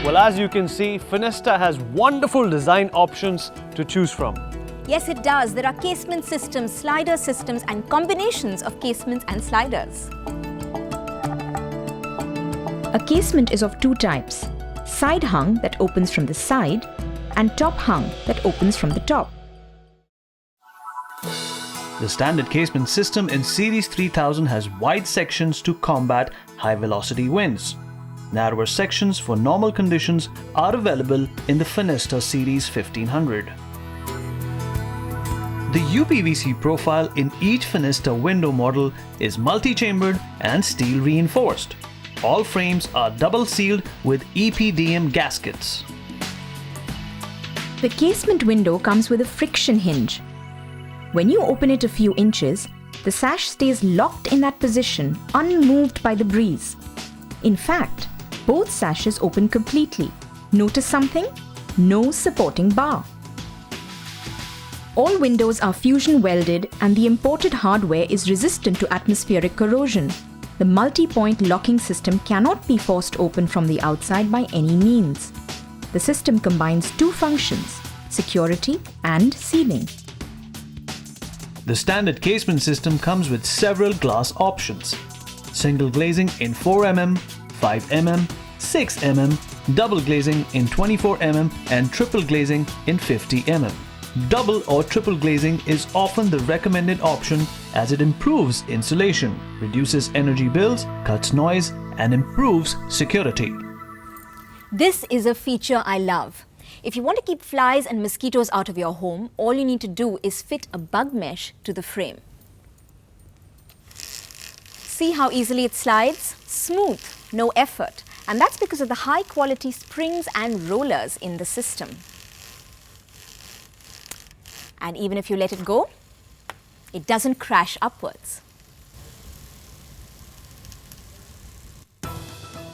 Well, as you can see, Fenesta has wonderful design options to choose from. Yes, it does. There are casement systems, slider systems, and combinations of casements and sliders. A casement is of two types: side hung that opens from the side and top hung that opens from the top. The standard casement system in Series 3000 has wide sections to combat high-velocity winds. Narrower sections for normal conditions are available in the Fenesta Series 1500. The UPVC profile in each Fenesta window model is multi-chambered and steel reinforced. All frames are double sealed with EPDM gaskets. The casement window comes with a friction hinge. When you open it a few inches, the sash stays locked in that position, unmoved by the breeze. In fact, both sashes open completely. Notice something? No supporting bar. All windows are fusion welded and the imported hardware is resistant to atmospheric corrosion. The multi-point locking system cannot be forced open from the outside by any means. The system combines two functions: security and sealing. The standard casement system comes with several glass options: single glazing in 4mm, 5mm, 6mm, double glazing in 24mm, and triple glazing in 50mm. Double or triple glazing is often the recommended option as it improves insulation, reduces energy bills, cuts noise, and improves security. This is a feature I love. If you want to keep flies and mosquitoes out of your home, all you need to do is fit a bug mesh to the frame. See how easily it slides? Smooth, no effort. And that's because of the high quality springs and rollers in the system. And even if you let it go, it doesn't crash upwards.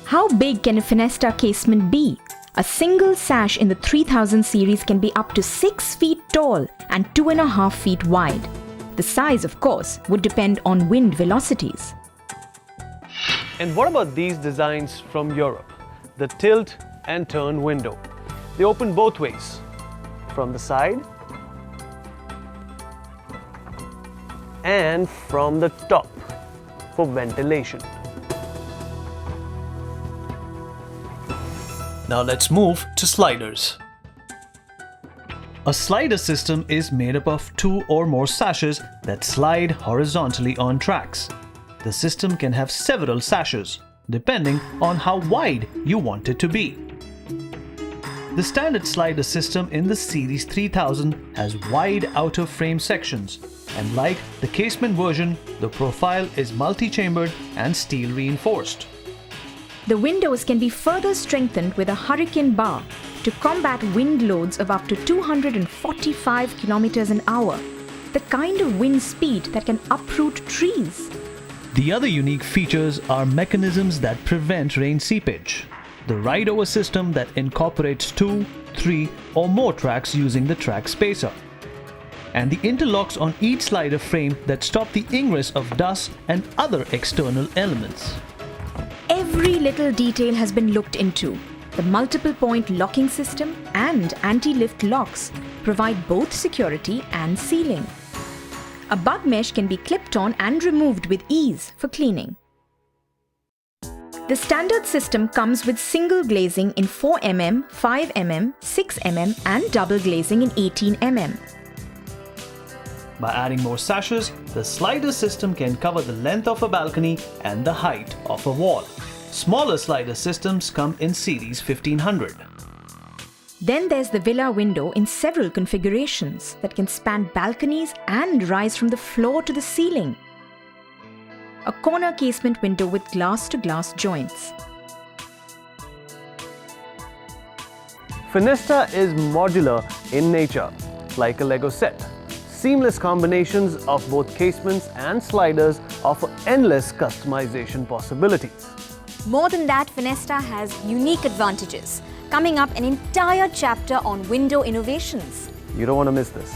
How big can a Fenesta casement be? A single sash in the 3000 series can be up to 6 feet tall and 2.5 feet wide. The size, of course, would depend on wind velocities. And what about these designs from Europe? The tilt and turn window. They open both ways, from the side and from the top for ventilation. Now let's move to sliders. A slider system is made up of two or more sashes that slide horizontally on tracks. The system can have several sashes, depending on how wide you want it to be. The standard slider system in the Series 3000 has wide outer frame sections, and like the casement version, the profile is multi-chambered and steel reinforced. The windows can be further strengthened with a hurricane bar to combat wind loads of up to 245 kilometers an hour, the kind of wind speed that can uproot trees. The other unique features are mechanisms that prevent rain seepage, the ride-over system that incorporates 2, 3 or more tracks using the track spacer, and the interlocks on each slider frame that stop the ingress of dust and other external elements. Every little detail has been looked into. The multiple point locking system and anti-lift locks provide both security and sealing. A bug mesh can be clipped on and removed with ease for cleaning. The standard system comes with single glazing in 4mm, 5mm, 6mm and double glazing in 18mm. By adding more sashes, the slider system can cover the length of a balcony and the height of a wall. Smaller slider systems come in Series 1500. Then there's the villa window in several configurations that can span balconies and rise from the floor to the ceiling. A corner casement window with glass-to-glass joints. Fenesta is modular in nature, like a Lego set. Seamless combinations of both casements and sliders offer endless customization possibilities. More than that, Fenesta has unique advantages. Coming up, an entire chapter on window innovations. You don't want to miss this.